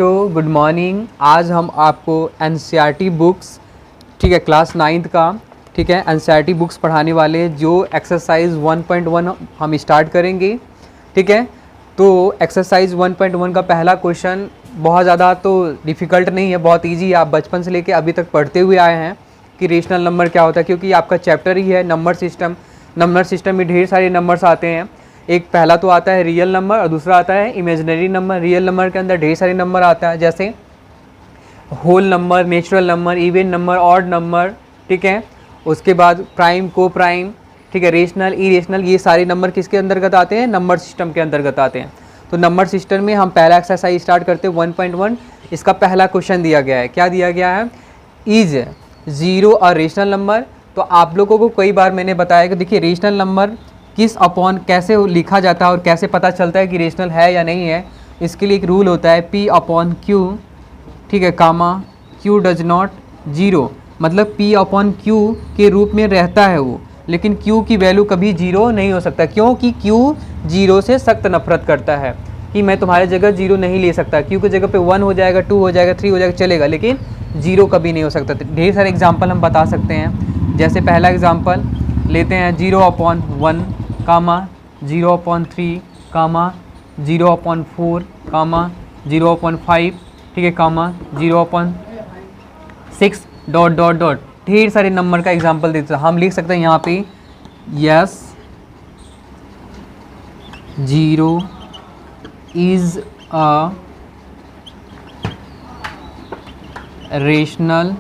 Good morning. आज हम आपको एनसीईआरटी बुक्स, ठीक है, क्लास 9th का, ठीक है, एनसीईआरटी बुक्स पढ़ाने वाले, जो एक्सरसाइज 1.1 हम स्टार्ट करेंगे। ठीक है, तो एक्सरसाइज 1.1 का पहला क्वेश्चन बहुत ज़्यादा तो डिफ़िकल्ट नहीं है, बहुत इजी है। आप बचपन से लेके अभी तक पढ़ते हुए आए हैं कि रेशनल नंबर क्या होता है, क्योंकि आपका चैप्टर ही है नंबर सिस्टम। नंबर सिस्टम में ढेर सारे नंबर्स आते हैं। एक पहला तो आता है रियल नंबर और दूसरा आता है इमेजिनरी नंबर। रियल नंबर के अंदर ढेर सारे नंबर आता है, जैसे whole number, natural number, even number, odd number. ठीक है, उसके बाद प्राइम, को प्राइम, ठीक है, रेशनल, इरेशनल, ये सारे नंबर किसके अंतर्गत आते हैं? नंबर सिस्टम के अंतर्गत आते हैं। तो नंबर सिस्टम में हम पहला एक्सरसाइज स्टार्ट करते हैं 1.1। इसका पहला क्वेश्चन दिया गया है, क्या दिया गया है? इज 0 और रेशनल नंबर। तो आप लोगों को कई बार मैंने बताया कि देखिए रेशनल नंबर किस अपॉन कैसे लिखा जाता है और कैसे पता चलता है कि रेशनल है या नहीं है। इसके लिए एक रूल होता है P/Q, ठीक है, कामा Q डज नॉट 0, मतलब P/Q के रूप में रहता है वो, लेकिन Q की वैल्यू कभी 0 नहीं हो सकता, क्योंकि Q 0 से सख्त नफरत करता है कि मैं तुम्हारे जगह 0 नहीं ले सकता। Q की जगह पे 1 हो जाएगा, 2 हो जाएगा, 3 हो जाएगा, चलेगा, लेकिन 0 कभी नहीं हो सकता। ढेर सारे एग्जाम्पल हम बता सकते हैं। जैसे पहला एग्जाम्पल लेते हैं 0/1 कामा 0/3 कामा 0/4 कामा 0/5, ठीक है, कामा 0/6 डॉट डॉट डॉट। ढेर सारे नंबर का एग्जांपल देते हैं। हम लिख सकते हैं यहाँ पे yes 0 is a rational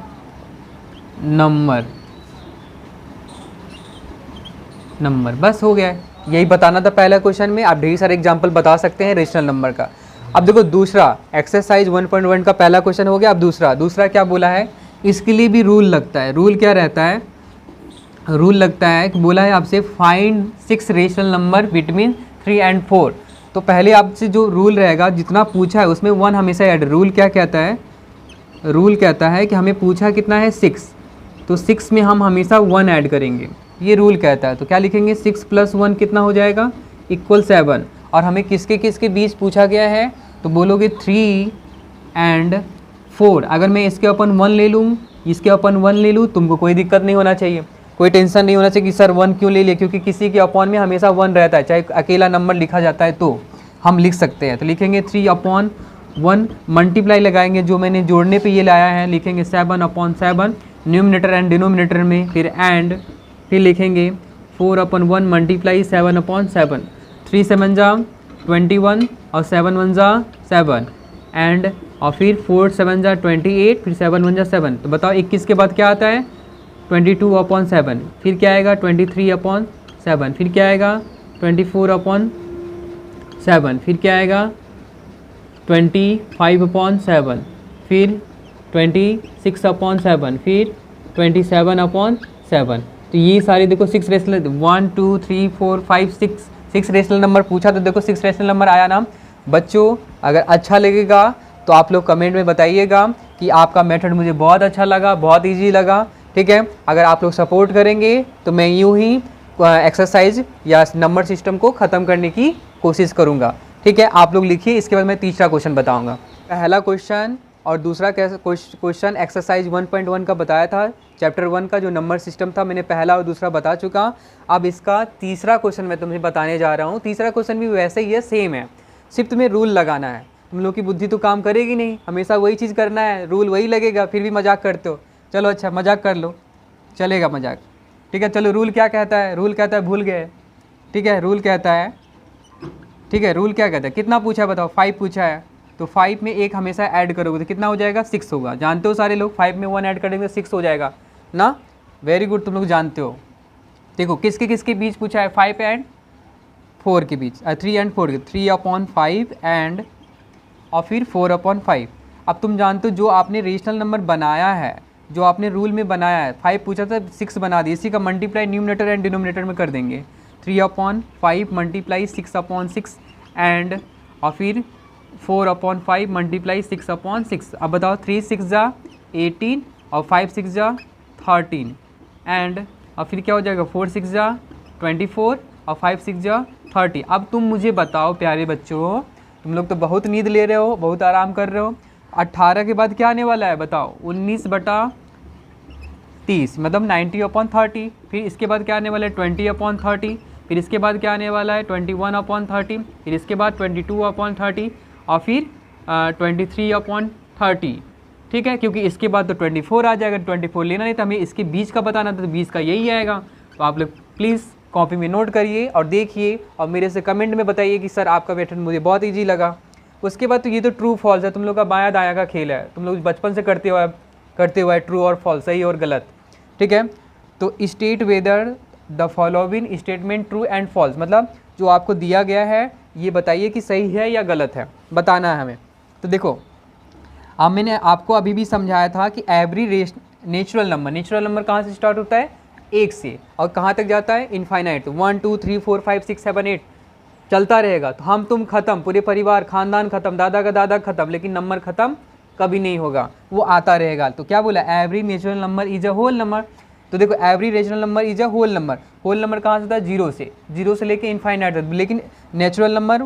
number. बस हो गया है, यही बताना था पहला क्वेश्चन में। आप ढेर सारे एग्जांपल बता सकते हैं रेशनल नंबर का। अब देखो दूसरा एक्सरसाइज 1.1 का पहला क्वेश्चन हो गया। अब दूसरा क्या बोला है? इसके लिए भी रूल लगता है। रूल क्या रहता है? रूल लगता है कि बोला है आपसे find 6 rational number between 3 and 4। तो पहले आपसे जो रूल रहेगा, जितना पूछा है उसमें 1 हमेशा ऐड। रूल क्या कहता है? रूल कहता है कि हमें पूछा कितना है? 6, तो 6 में हम हमेशा 1 ऐड करेंगे, ये रूल कहता है। तो क्या लिखेंगे? 6 + 1 कितना हो जाएगा? = 7। और हमें किसके किसके बीच पूछा गया है? तो बोलोगे 3 and 4। अगर मैं इसके अपन 1 ले लूँ, इसके अपन 1 ले लूँ, तुमको कोई दिक्कत नहीं होना चाहिए, कोई टेंशन नहीं होना चाहिए कि सर 1 क्यों ले लिए, क्योंकि किसी के अपॉन में हमेशा 1 रहता है, चाहे अकेला नंबर लिखा जाता है तो हम लिख सकते हैं। तो लिखेंगे 3/1, मल्टीप्लाई लगाएंगे, जो मैंने जोड़ने पे ये लाया है, लिखेंगे 7/7 न्यूमिनेटर एंड डिनोमिनेटर में, फिर एंड, फिर लिखेंगे 4/1 मल्टीप्लाई 7/7, 3 7 जा 21 और 7 1 जा 7 एंड, और फिर 4 7 जा 28, फिर 7 1 जा 7। तो बताओ 21 के बाद क्या आता है? 22/7, फिर क्या आएगा? 23/7, फिर क्या आएगा? 24/7, फिर क्या आएगा? 25/7, फिर 26/7, फिर 27/7। तो ये सारे देखो 6 रेशनल, 1 2 3 4 5 6 रेशनल नंबर पूछा, तो देखो 6 रेशनल नंबर आया ना बच्चों। अगर अच्छा लगेगा तो आप लोग कमेंट में बताइएगा कि आपका मेथड मुझे बहुत अच्छा लगा, बहुत इजी लगा। ठीक है, अगर आप लोग सपोर्ट करेंगे तो मैं यूँ ही एक्सरसाइज या नंबर सिस्टम को ख़त्म करने की कोशिश करूँगा। ठीक है, आप लोग लिखिए, इसके बाद मैं तीसरा क्वेश्चन बताऊँगा। पहला क्वेश्चन और दूसरा क्वेश्चन एक्सरसाइज 1.1 का बताया था, चैप्टर 1 का जो नंबर सिस्टम था, मैंने पहला और दूसरा बता चुका। अब इसका तीसरा क्वेश्चन मैं तुम्हें बताने जा रहा हूँ। तीसरा क्वेश्चन भी वैसे ही है, सेम है, सिर्फ तुम्हें रूल लगाना है। तुम लोग की बुद्धि तो काम करेगी नहीं, हमेशा वही चीज़ करना है, रूल वही लगेगा, फिर भी मजाक करते हो। चलो अच्छा, मजाक कर लो, चलेगा मजाक। ठीक है, चलो रूल क्या कहता है? रूल कहता है, भूल गए? ठीक है, रूल कहता है, ठीक है, रूल क्या कहता है? कितना पूछा है बताओ? 5 पूछा है, तो 5 में 1 हमेशा ऐड करोगे तो कितना हो जाएगा? 6 होगा। जानते हो सारे लोग, 5 में 1 ऐड करेंगे तो 6 हो जाएगा ना। वेरी गुड, तुम लोग जानते हो। देखो किसके किसके बीच पूछा है? 5 and 4 के बीच, 3 and 4 के, 3/5 एंड और फिर 4/5। अब तुम जानते हो जो आपने रेशनल नंबर बनाया है, जो आपने रूल में बनाया है, 5 पूछा था, 6 बना दिए, इसी का मल्टीप्लाई न्यूमिनेटर एंड डिनोमिनेटर में कर देंगे। 3/5 मल्टीप्लाई 6/6 एंड, और फिर 4/5 मल्टीप्लाई 6/6। अब बताओ 3 6 जा 18 और 5 6 जा 13 एंड, और फिर क्या हो जाएगा? 4 6 जा 24 और 5 6 जा 30। अब तुम मुझे बताओ प्यारे बच्चों, तुम लोग तो बहुत नींद ले रहे हो, बहुत आराम कर रहे हो, 18 के बाद क्या आने वाला है बताओ, 19/30 मतलब 90/30। फिर इसके बाद क्या आने वाला है 20/30। फिर इसके बाद क्या आने वाला है 21/30। फिर इसके बाद 22/30 और फिर 23/30। ठीक है, क्योंकि इसके बाद तो 24 आ जाएगा, 24 लेना नहीं था हमें, इसके बीच का बताना था तो 20 का यही आएगा। तो आप लोग प्लीज़ कॉपी में नोट करिए और देखिए और मेरे से कमेंट में बताइए कि सर आपका मेथड मुझे बहुत ईजी लगा। उसके बाद तो ये तो ट्रू फॉल्स है, तुम लोग का बायां दायां का खेल है, तुम लोग बचपन से करते हुआ है ट्रू और फॉल्स, सही और गलत। ठीक है, तो state whether the following statement true and false, मतलब जो आपको दिया गया है ये बताइए कि सही है या गलत है, बताना है हमें। तो देखो अब मैंने आपको अभी भी समझाया था कि एवरी नेचुरल नंबर कहाँ से स्टार्ट होता है, 1 से, और कहाँ तक जाता है इनफाइनाइट, 1 2 3 4 5 6 7 8 चलता रहेगा। तो हम तुम खत्म, पूरे परिवार खानदान खत्म, दादा का दादा खत्म, लेकिन नंबर खत्म कभी नहीं होगा, वो आता रहेगा। तो क्या बोला, every natural number is a whole number. तो देखो every rational number is a whole number, whole number कहाँ से होता है, 0 से लेके इनफाइनाइट तक। लेकिन नेचुरल नंबर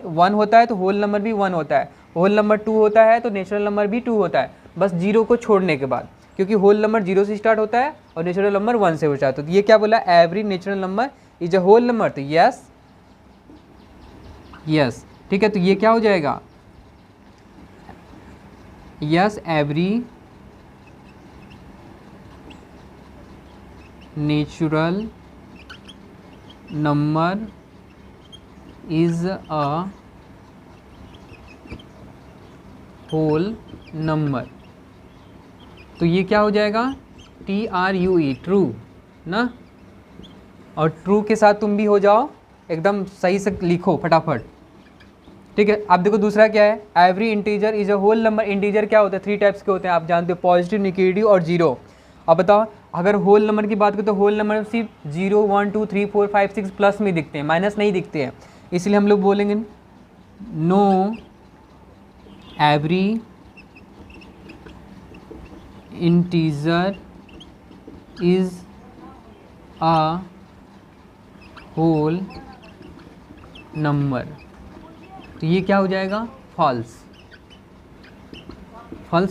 1 होता है तो होल नंबर भी 1 होता है, होल नंबर 2 होता है तो नेचुरल नंबर भी 2 होता है, बस 0 को छोड़ने के बाद, क्योंकि होल नंबर 0 से स्टार्ट होता है और नेचुरल नंबर 1 से हो जाता है। तो ये क्या बोला, every natural number is a whole number. तो यस ठीक है, तो ये क्या हो जाएगा, yes every natural number is a whole number. तो ये क्या हो जाएगा, TRUE ट्रू ना, और ट्रू के साथ तुम भी हो जाओ, एकदम सही से लिखो फटाफट। ठीक है, अब देखो दूसरा क्या है, every integer is a whole number. Integer क्या होता है, 3 टाइप्स के होते हैं आप जानते हो, पॉजिटिव, नेगेटिव और 0। अब बताओ अगर होल नंबर की बात करें तो होल नंबर सिर्फ 0 1 2 3 4 5 6 प्लस में दिखते हैं, माइनस नहीं दिखते हैं, इसलिए हम लोग बोलेंगे no every integer is a whole number. तो ये क्या हो जाएगा, फॉल्स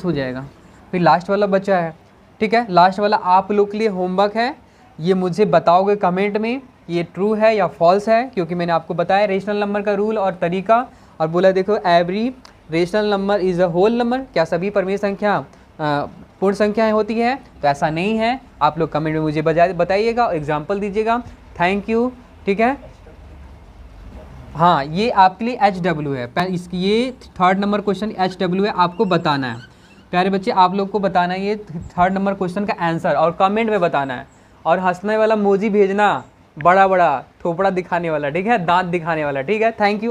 हो जाएगा। फिर लास्ट वाला बचा है, ठीक है, लास्ट वाला आप लोग के लिए होमवर्क है, ये मुझे बताओगे कमेंट में ये ट्रू है या फॉल्स है, क्योंकि मैंने आपको बताया रेशनल नंबर का रूल और तरीका, और बोला देखो every rational number is a whole number. क्या सभी परमेय संख्या पूर्ण संख्याएं होती है, तो ऐसा नहीं है। आप लोग कमेंट में मुझे बताइएगा और एग्जाम्पल दीजिएगा। Thank you. ठीक है, हाँ ये आपके लिए HW है, इसकी ये 3rd नंबर क्वेश्चन HW है, आपको बताना है प्यारे बच्चे, आप लोग को बताना है ये 3rd नंबर क्वेश्चन का आंसर और कमेंट में बताना है, और हंसने वाला मोजी भेजना, बड़ा बड़ा थोपड़ा दिखाने वाला, ठीक है, दांत दिखाने वाला, ठीक है। Thank you.